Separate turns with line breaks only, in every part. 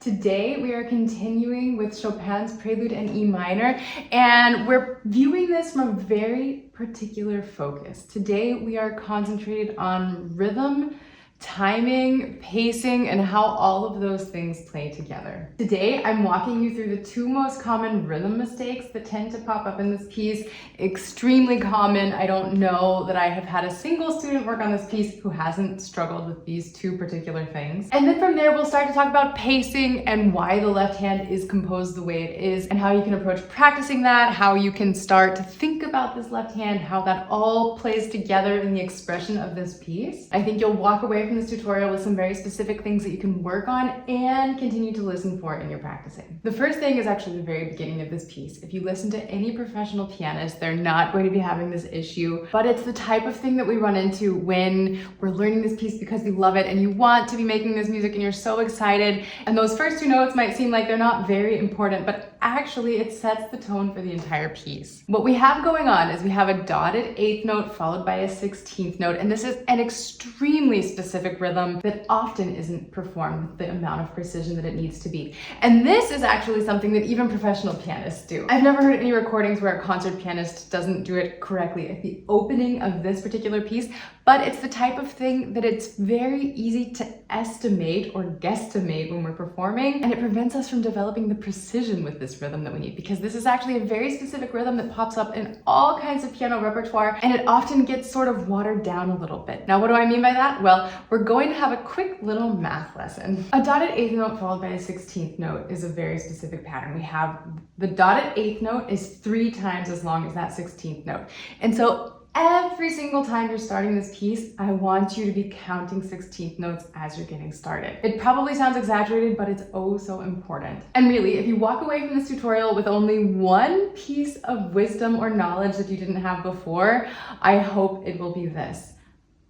Today we are continuing with Chopin's Prelude in E minor, and we're viewing this from a very particular focus. Today we are concentrated on rhythm, timing, pacing, and how all of those things play together. Today, I'm walking you through the two most common rhythm mistakes that tend to pop up in this piece. Extremely common. I don't know that I have had a single student work on this piece who hasn't struggled with these two particular things. And then from there, we'll start to talk about pacing and why the left hand is composed the way it is, and how you can approach practicing that, how you can start to think about this left hand, how that all plays together in the expression of this piece. I think you'll walk away from this tutorial with some very specific things that you can work on and continue to listen for in your practicing. The first thing is actually the very beginning of this piece. If you listen to any professional pianist, they're not going to be having this issue, but it's the type of thing that we run into when we're learning this piece because we love it and you want to be making this music and you're so excited. And those first two notes might seem like they're not very important, but actually it sets the tone for the entire piece. What we have going on is we have a dotted 8th note followed by a 16th note, and this is an extremely specific rhythm that often isn't performed with the amount of precision that it needs to be. And this is actually something that even professional pianists do. I've never heard any recordings where a concert pianist doesn't do it correctly at the opening of this particular piece, but it's the type of thing that it's very easy to estimate or guesstimate when we're performing, and it prevents us from developing the precision with this rhythm that we need, because this is actually a very specific rhythm that pops up in all kinds of piano repertoire, and it often gets sort of watered down a little bit. Now, what do I mean by that? Well, we're going to have a quick little math lesson. A dotted 8th note followed by a 16th note is a very specific pattern. We have the dotted 8th note is 3 times as long as that 16th note. And so every single time you're starting this piece, I want you to be counting 16th notes as you're getting started. It probably sounds exaggerated, but it's oh so important. And really, if you walk away from this tutorial with only one piece of wisdom or knowledge that you didn't have before, I hope it will be this.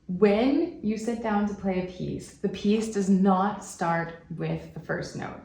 When you sit down to play a piece, the piece does not start with the first note.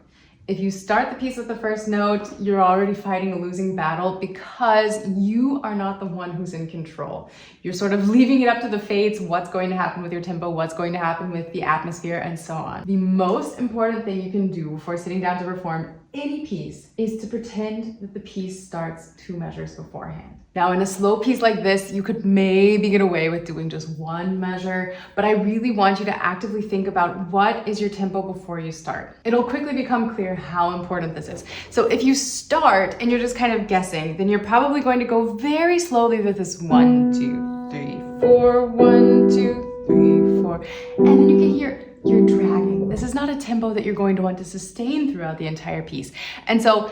If you start the piece with the first note, you're already fighting a losing battle because you are not the one who's in control. You're sort of leaving it up to the fates, what's going to happen with your tempo, what's going to happen with the atmosphere, and so on. The most important thing you can do before sitting down to perform any piece is to pretend that the piece starts 2 measures beforehand. Now, in a slow piece like this, you could maybe get away with doing just 1 measure, but I really want you to actively think about what is your tempo before you start. It'll quickly become clear how important this is. So if you start and you're just kind of guessing, then you're probably going to go very slowly with this 1, 2, 3, 4, 1, 2, 3, 4, and then you can hear you're dragging. This is not a tempo that you're going to want to sustain throughout the entire piece. And so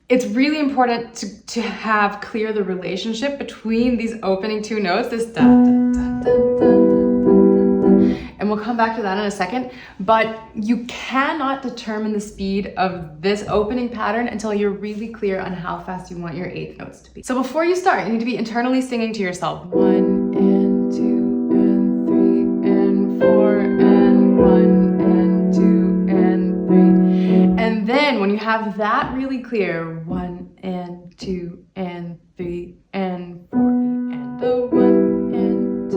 it's really important to have clear the relationship between these opening 2 notes, this da, da, da, da, da, da, da, and we'll come back to that in a second, but you cannot determine the speed of this opening pattern until you're really clear on how fast you want your 8th notes to be. So before you start, you need to be internally singing to yourself, 1 and 2 and 3 and 4 and 1 and 2 and 3. And then when you have that really clear, 1 and 2 and 3 and 4 and the 1 and 2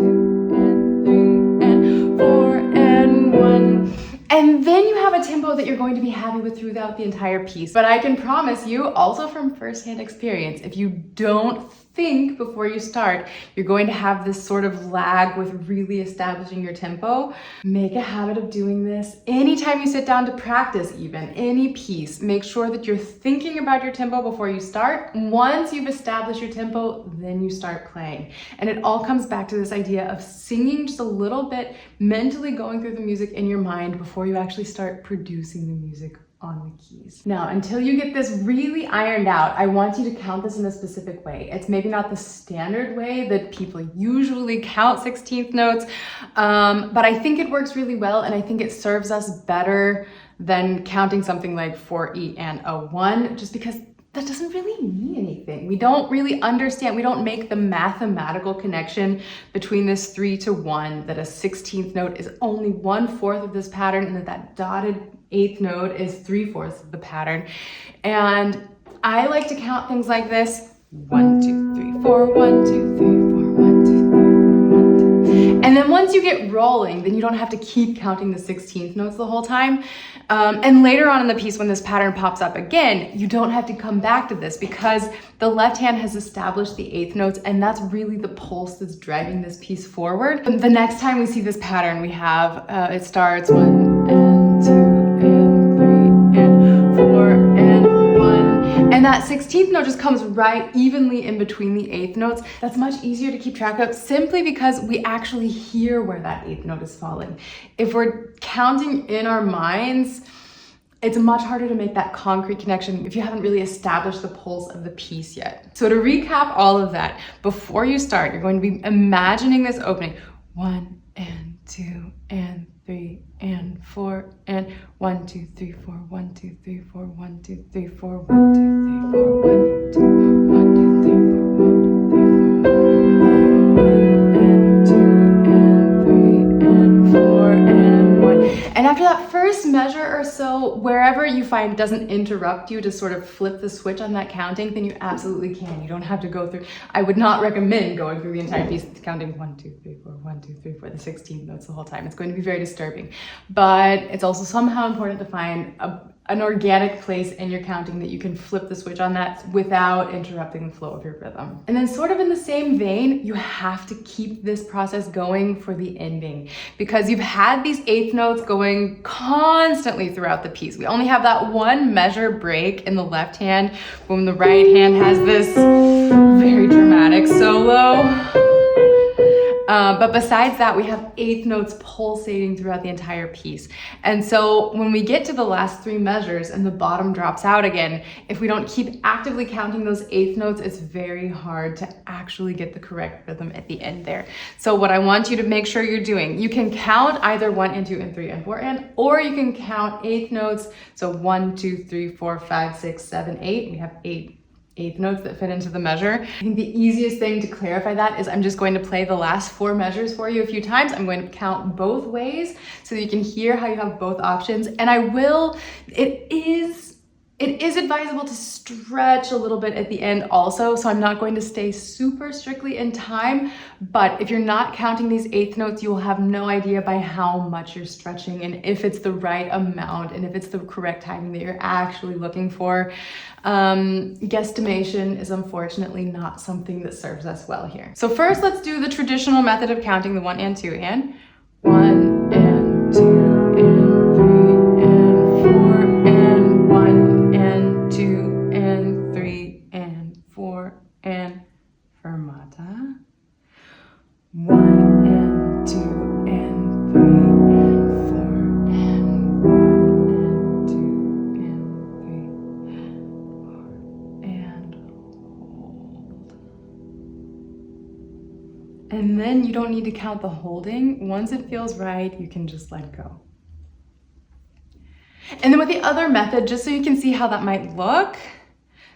and 3 and 4 and 1. And then you have a tempo that you're going to be happy with throughout the entire piece. But I can promise you, also from firsthand experience, if you don't think before you start, you're going to have this sort of lag with really establishing your tempo. Make a habit of doing this. Anytime you sit down to practice, even any piece, make sure that you're thinking about your tempo before you start. Once you've established your tempo, then you start playing. And it all comes back to this idea of singing just a little bit, mentally going through the music in your mind before you actually start producing the music on the keys. Now, until you get this really ironed out, I want you to count this in a specific way. It's maybe not the standard way that people usually count 16th notes, but I think it works really well, and I think it serves us better than counting something like 4E and a 1, just because that doesn't really mean anything. We don't really understand, we don't make the mathematical connection between this 3 to 1, that a 16th note is only 1/4 of this pattern, and that dotted 8th note is 3/4 of the pattern. And I like to count things like this: 1, 2, 3, 4, 1, 2, 3, 4, 1, 2, 3, 4, 1, 2. And then once you get rolling, then you don't have to keep counting the 16th notes the whole time. And later on in the piece, when this pattern pops up again, you don't have to come back to this because the left hand has established the 8th notes, and that's really the pulse that's driving this piece forward. The next time we see this pattern, we have, it starts 1 and 2 and 3 and 4 and 1. And that 16th note just comes right evenly in between the 8th notes. That's much easier to keep track of simply because we actually hear where that 8th note is falling. If we're counting in our minds, it's much harder to make that concrete connection if you haven't really established the pulse of the piece yet. So to recap all of that, before you start, you're going to be imagining this opening. 1 and 2 and 3 and 4 and 1, 2, 3, 4, 1, 2, 3, 4, 1, 2, 3, 4, 1, 2, 3, 4, 1, 2, 1, 2, 3, 4, 1, 2, 3, 4, 1 and 2 and 3 and 4 and 1. And after that first measure or so, wherever you find doesn't interrupt you to sort of flip the switch on that counting, then you absolutely can. You don't have to go through. I would not recommend going through the entire piece counting 1, 2, 3, 4, 1, 2, 3, 4, the 16th notes the whole time. It's going to be very disturbing. But it's also somehow important to find an organic place in your counting that you can flip the switch on that without interrupting the flow of your rhythm. And then sort of in the same vein, you have to keep this process going for the ending because you've had these 8th notes going constantly throughout the piece. We only have that one measure break in the left hand when the right hand has this very dramatic solo. But besides that, we have 8th notes pulsating throughout the entire piece. And so when we get to the last 3 measures and the bottom drops out again, if we don't keep actively counting those 8th notes, it's very hard to actually get the correct rhythm at the end there. So what I want you to make sure you're doing, you can count either 1 and 2 and 3 and 4 and, or you can count 8th notes. So 1, 2, 3, 4, 5, 6, 7, 8. We have 8 8th notes that fit into the measure. I think the easiest thing to clarify that is I'm just going to play the last 4 measures for you a few times. I'm going to count both ways so that you can hear how you have both options. And it is advisable to stretch a little bit at the end also, so I'm not going to stay super strictly in time, but if you're not counting these 8th notes, you will have no idea by how much you're stretching and if it's the right amount and if it's the correct timing that you're actually looking for. Guesstimation is unfortunately not something that serves us well here. So first, let's do the traditional method of counting the 1 and 2 and 1 and 2 and 3 and 4 and 1 and 2 and 3 and 4 and fermata. 1 and 2 and 3 and 4 and 1 and 2 and 3 and 4 and hold. And then you don't need to count the holding. Once it feels right, you can just let go. And then with the other method, just so you can see how that might look.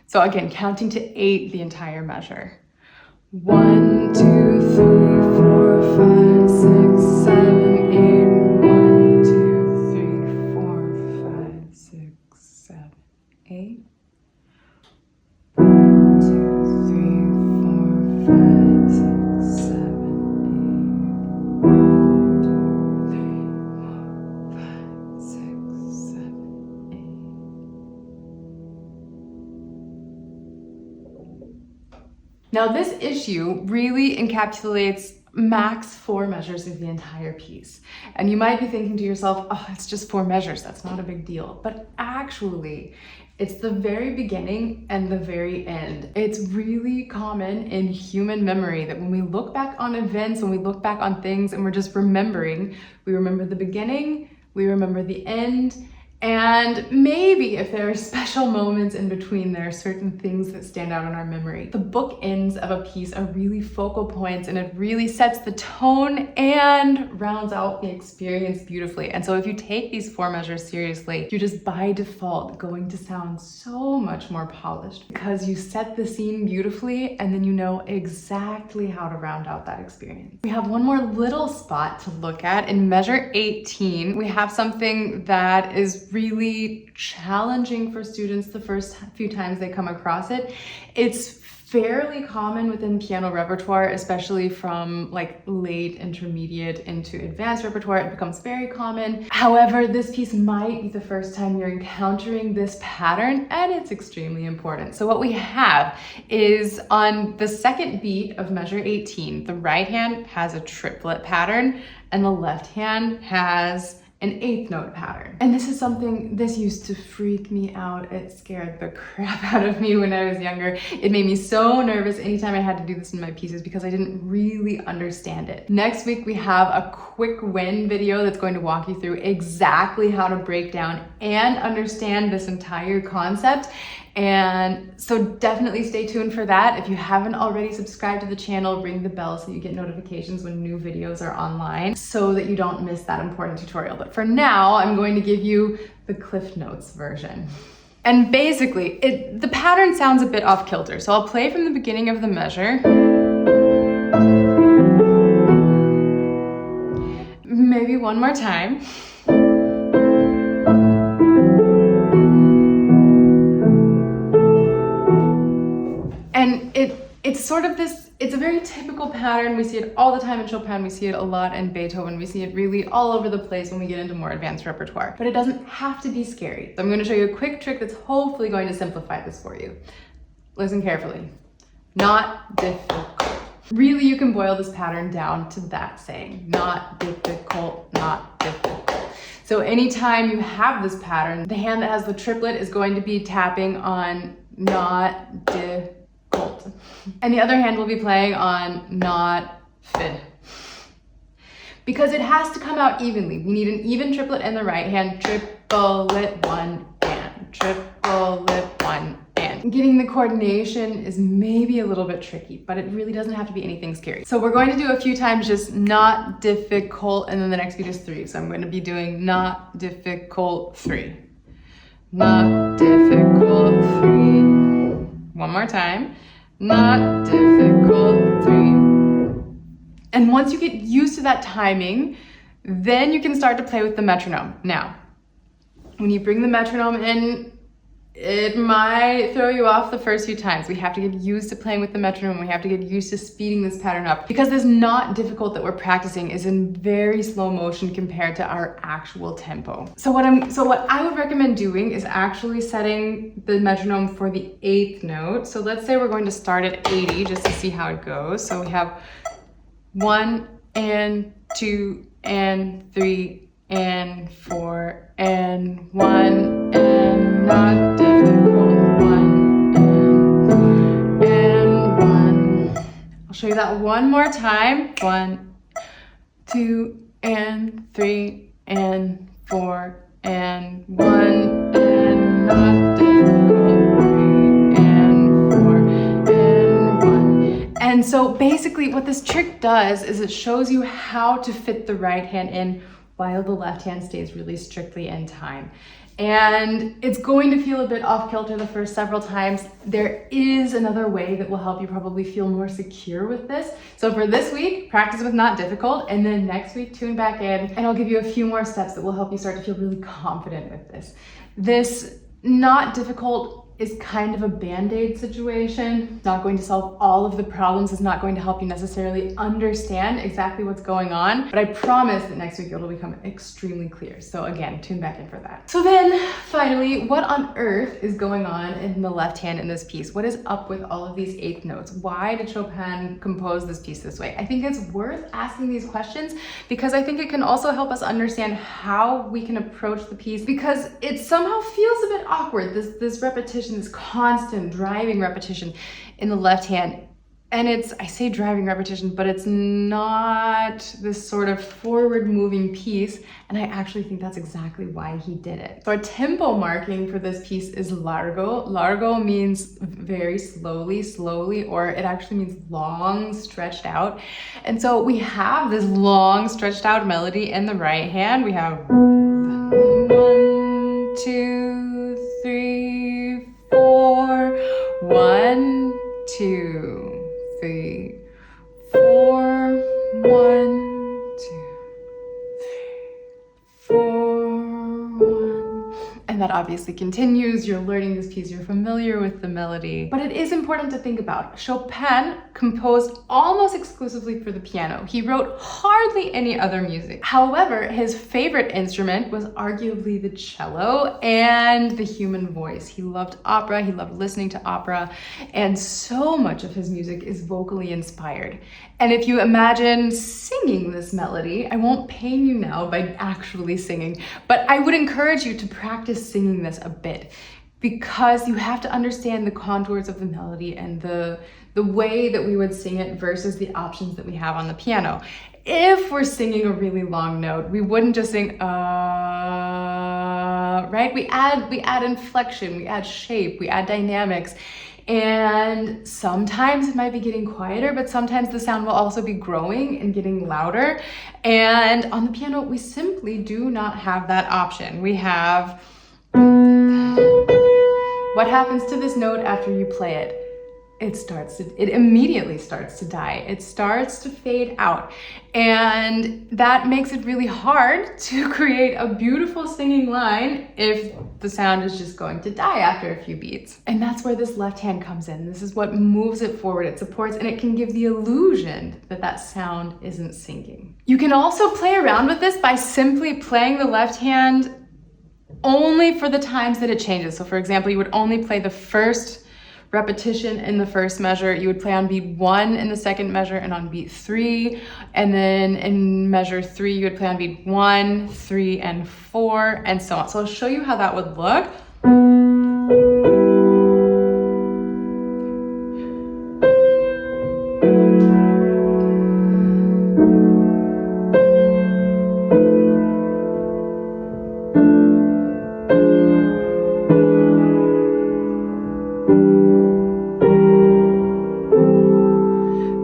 So again, counting to 8 the entire measure. 1, 2, 3, 4, 5, 6, 7, 8. 1, 2, 3, 4, 5, 6, 7, 8. 1, 2, 3, 4, 5, 6, 7, 8. 1, 2, 3, 4, 5, 6, 7, 8. Now this issue really encapsulates max 4 measures of the entire piece. And you might be thinking to yourself, oh, it's just 4 measures, that's not a big deal. But actually, it's the very beginning and the very end. It's really common in human memory that when we look back on events, when we look back on things and we're just remembering, we remember the beginning, we remember the end, and maybe if there are special moments in between, there are certain things that stand out in our memory. The bookends of a piece are really focal points and it really sets the tone and rounds out the experience beautifully. And so if you take these 4 measures seriously, you're just by default going to sound so much more polished because you set the scene beautifully and then you know exactly how to round out that experience. We have one more little spot to look at. In measure 18, we have something that is really challenging for students the first few times they come across it. It's fairly common within piano repertoire, especially from like late intermediate into advanced repertoire. It becomes very common. However, this piece might be the first time you're encountering this pattern, and it's extremely important. So what we have is on the second beat of measure 18, the right hand has a triplet pattern and the left hand has an eighth note pattern. And this is something, this used to freak me out. It scared the crap out of me when I was younger. It made me so nervous anytime I had to do this in my pieces because I didn't really understand it. Next week, we have a quick win video that's going to walk you through exactly how to break down and understand this entire concept. And so definitely stay tuned for that. If you haven't already subscribed to the channel, ring the bell so you get notifications when new videos are online so that you don't miss that important tutorial. But for now, I'm going to give you the Cliff Notes version. And basically, the pattern sounds a bit off kilter. So I'll play from the beginning of the measure. Maybe one more time. It's sort of this, it's a very typical pattern. We see it all the time in Chopin. We see it a lot in Beethoven. We see it really all over the place when we get into more advanced repertoire. But it doesn't have to be scary. So I'm going to show you a quick trick that's hopefully going to simplify this for you. Listen carefully. Not difficult. Really, you can boil this pattern down to that saying. Not difficult, not difficult. So anytime you have this pattern, the hand that has the triplet is going to be tapping on not difficult. And the other hand will be playing on not fid. Because it has to come out evenly. We need an even triplet in the right hand, triplet one and, triplet one and. Getting the coordination is maybe a little bit tricky, but it really doesn't have to be anything scary. So we're going to do a few times just not difficult, and then the next beat is 3. So I'm going to be doing not difficult 3. Not difficult 3. One more time. Not difficult 3. And once you get used to that timing, then you can start to play with the metronome. Now, when you bring the metronome in, it might throw you off the first few times. We have to get used to playing with the metronome. We have to get used to speeding this pattern up because this not difficult that we're practicing is in very slow motion compared to our actual tempo. So what I would recommend doing is actually setting the metronome for the 8th note. So let's say we're going to start at 80 just to see how it goes. So we have 1 and 2 and 3 and 4 and 1 and not difficult 1 and 1. I'll show you that one more time. 1, 2 and 3 and 4 and 1 and not difficult 3 and 4 and 1. And so basically what this trick does is it shows you how to fit the right hand in while the left hand stays really strictly in time. And it's going to feel a bit off kilter the first several times. There is another way that will help you probably feel more secure with this. So for this week, practice with not difficult, and then next week, tune back in, and I'll give you a few more steps that will help you start to feel really confident with this. This not difficult is kind of a band-aid situation. It's not going to solve all of the problems. It's not going to help you necessarily understand exactly what's going on, but I promise that next week it'll become extremely clear. So again, tune back in for that. So then finally, what on earth is going on in the left hand in this piece? What is up with all of these 8th notes? Why did Chopin compose this piece this way? I think it's worth asking these questions because I think it can also help us understand how we can approach the piece, because it somehow feels a bit awkward, this repetition, this constant driving repetition in the left hand. And it's, I say driving repetition, but it's not this sort of forward moving piece. And I actually think that's exactly why he did it. So our tempo marking for this piece is largo. Largo means very slowly, or it actually means long, stretched out. And so we have this long, stretched out melody in the right hand. We have 1, 2, 3, 4, 1, 2, 3, 4, 1, 2, 3, 4, 1. And that obviously continues. You're learning this piece, you're familiar with the melody. But it is important to think about. Chopin composed almost exclusively for the piano. He wrote hardly any other music. However, his favorite instrument was arguably the cello and the human voice. He loved opera, he loved listening to opera, and so much of his music is vocally inspired. And if you imagine singing this melody, I won't pain you now by actually singing, but I would encourage you to practice singing this a bit, because you have to understand the contours of the melody and the way that we would sing it versus the options that we have on the piano. If we're singing a really long note, we wouldn't just sing right? We add inflection, we add shape, we add dynamics. And sometimes it might be getting quieter, but sometimes the sound will also be growing and getting louder. And on the piano, we simply do not have that option. We have, what happens to this note after you play it? It immediately starts to die. It starts to fade out. And that makes it really hard to create a beautiful singing line if the sound is just going to die after a few beats. And that's where this left hand comes in. This is what moves it forward. It supports, and it can give the illusion that that sound isn't sinking. You can also play around with this by simply playing the left hand only for the times that it changes. So for example, you would only play the first repetition in the first measure. You would play on beat 1 in the second measure and on beat 3. And then in measure 3, you would play on beat 1, 3, and 4, and so on. So I'll show you how that would look.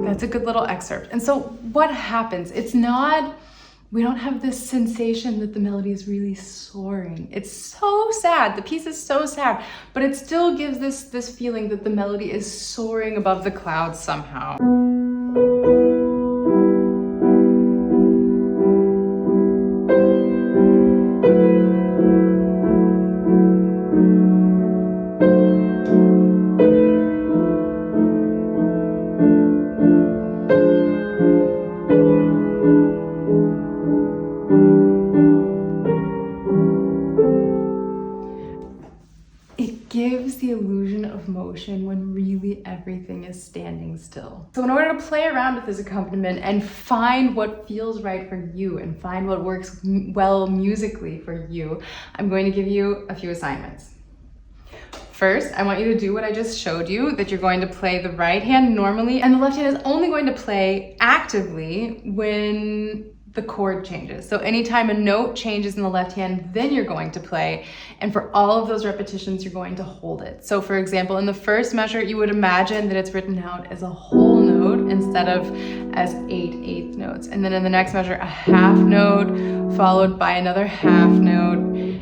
That's a good little excerpt. And so what happens? We don't have this sensation that the melody is really soaring. It's so sad. The piece is so sad, but it still gives this feeling that the melody is soaring above the clouds somehow. Gives the illusion of motion when really everything is standing still. So in order to play around with this accompaniment and find what feels right for you and find what works well musically for you, I'm going to give you a few assignments. First, I want you to do what I just showed you, that you're going to play the right hand normally, and the left hand is only going to play actively when the chord changes. So anytime a note changes in the left hand, then you're going to play. And for all of those repetitions, you're going to hold it. So for example, in the first measure, you would imagine that it's written out as a whole note instead of as 8/8 notes. And then in the next measure, a half note followed by another half note,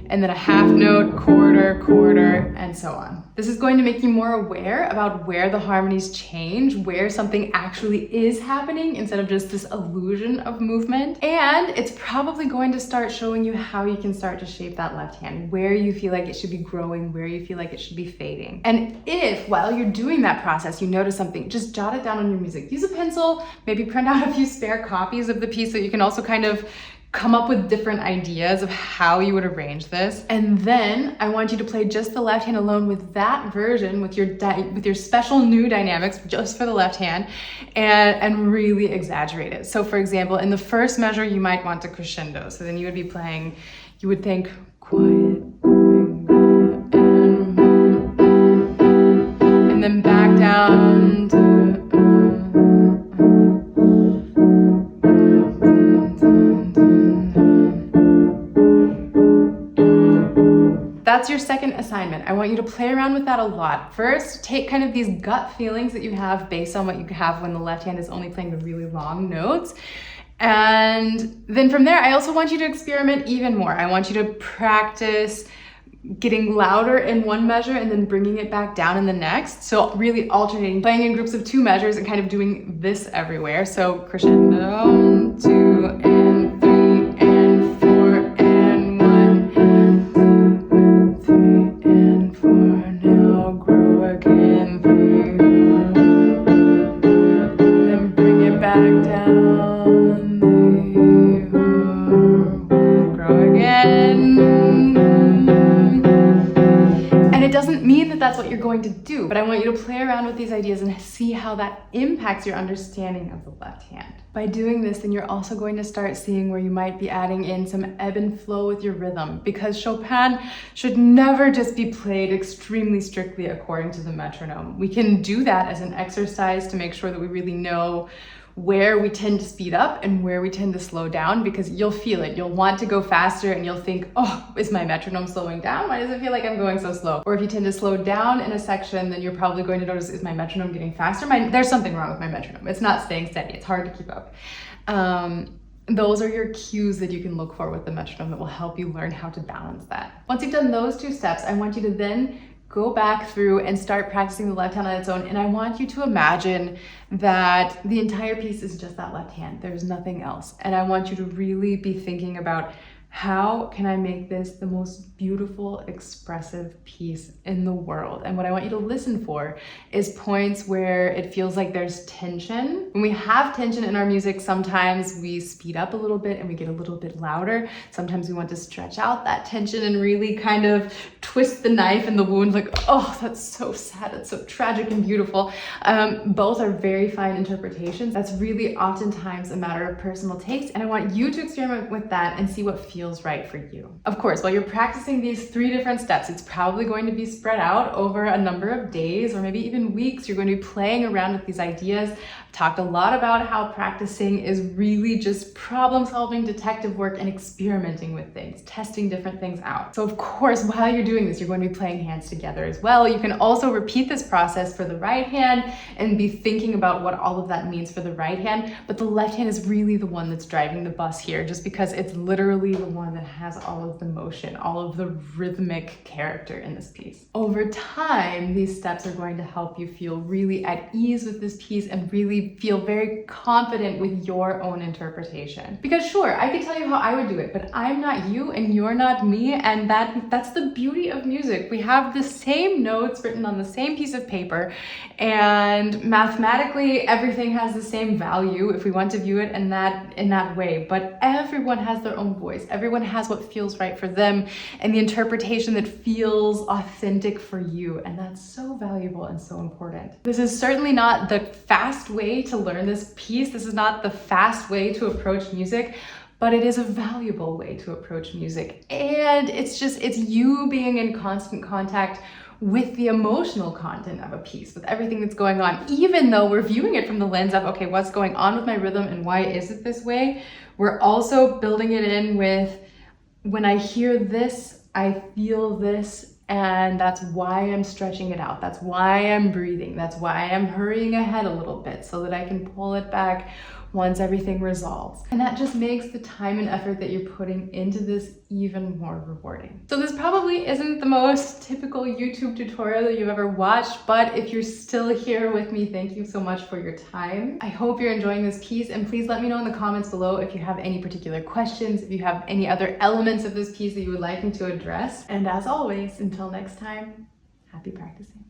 and then a half note, quarter, quarter, and so on. This is going to make you more aware about where the harmonies change, where something actually is happening instead of just this illusion of movement. And it's probably going to start showing you how you can start to shape that left hand, where you feel like it should be growing, where you feel like it should be fading. And if, while you're doing that process, you notice something, just jot it down on your music. Use a pencil, maybe print out a few spare copies of the piece so you can also kind of come up with different ideas of how you would arrange this. And then I want you to play just the left hand alone with that version, with your special new dynamics just for the left hand, and really exaggerate it. So for example, in the first measure, you might want to crescendo. So then you would be playing, you would think quiet, and then back down to That's your second assignment. I want you to play around with that a lot. First, take kind of these gut feelings that you have based on what you have when the left hand is only playing the really long notes. And then from there, I also want you to experiment even more. I want you to practice getting louder in one measure and then bringing it back down in the next. So really alternating, playing in groups of 2 measures and kind of doing this everywhere. So crescendo, 2 and 3 and 4 and 1 and 2 and 3. it doesn't mean that that's what you're going to do, but I want you to play around with these ideas and see how that impacts your understanding of the left hand. By doing this, then you're also going to start seeing where you might be adding in some ebb and flow with your rhythm, because Chopin should never just be played extremely strictly according to the metronome. We can do that as an exercise to make sure that we really know where we tend to speed up and where we tend to slow down, because you'll feel it. You'll want to go faster and you'll think, oh, is my metronome slowing down? Why does it feel like I'm going so slow? Or if you tend to slow down in a section, then you're probably going to notice, is my metronome getting faster? There's something wrong with my metronome. It's not staying steady. It's hard to keep up. Those are your cues that you can look for with the metronome that will help you learn how to balance that. Once you've done those two steps, I want you to then go back through and start practicing the left hand on its own. And I want you to imagine that the entire piece is just that left hand. There's nothing else. And I want you to really be thinking about, how can I make this the most beautiful, expressive piece in the world? And what I want you to listen for is points where it feels like there's tension. When we have tension in our music, sometimes we speed up a little bit and we get a little bit louder. Sometimes we want to stretch out that tension and really kind of twist the knife in the wound, like, oh, that's so sad, that's so tragic and beautiful. Both are very fine interpretations. That's really oftentimes a matter of personal taste. And I want you to experiment with that and see what feels right for you. Of course, while you're practicing these 3 different steps, it's probably going to be spread out over a number of days or maybe even weeks. You're going to be playing around with these ideas. I've talked a lot about how practicing is really just problem solving, detective work, and experimenting with things, testing different things out. So of course, while you're doing this, you're going to be playing hands together as well. You can also repeat this process for the right hand and be thinking about what all of that means for the right hand, but the left hand is really the one that's driving the bus here, just because it's literally the one that has all of the motion, all of the rhythmic character in this piece. Over time, these steps are going to help you feel really at ease with this piece and really feel very confident with your own interpretation. Because sure, I could tell you how I would do it, but I'm not you and you're not me, and that's the beauty of music. We have the same notes written on the same piece of paper, and mathematically everything has the same value if we want to view it in that way, but everyone has their own voice. Everyone has what feels right for them and the interpretation that feels authentic for you, and that's so valuable and so important. This is certainly not the fast way to learn this piece. This is not the fast way to approach music, but it is a valuable way to approach music. And it's you being in constant contact with the emotional content of a piece, with everything that's going on, even though we're viewing it from the lens of, okay, what's going on with my rhythm and why is it this way? We're also building it in with, when I hear this, I feel this, and that's why I'm stretching it out. That's why I'm breathing. That's why I'm hurrying ahead a little bit so that I can pull it back once everything resolves. And that just makes the time and effort that you're putting into this even more rewarding. So this probably isn't the most typical YouTube tutorial that you've ever watched, but if you're still here with me, thank you so much for your time. I hope you're enjoying this piece, and please let me know in the comments below if you have any particular questions, if you have any other elements of this piece that you would like me to address. And as always, until next time, happy practicing.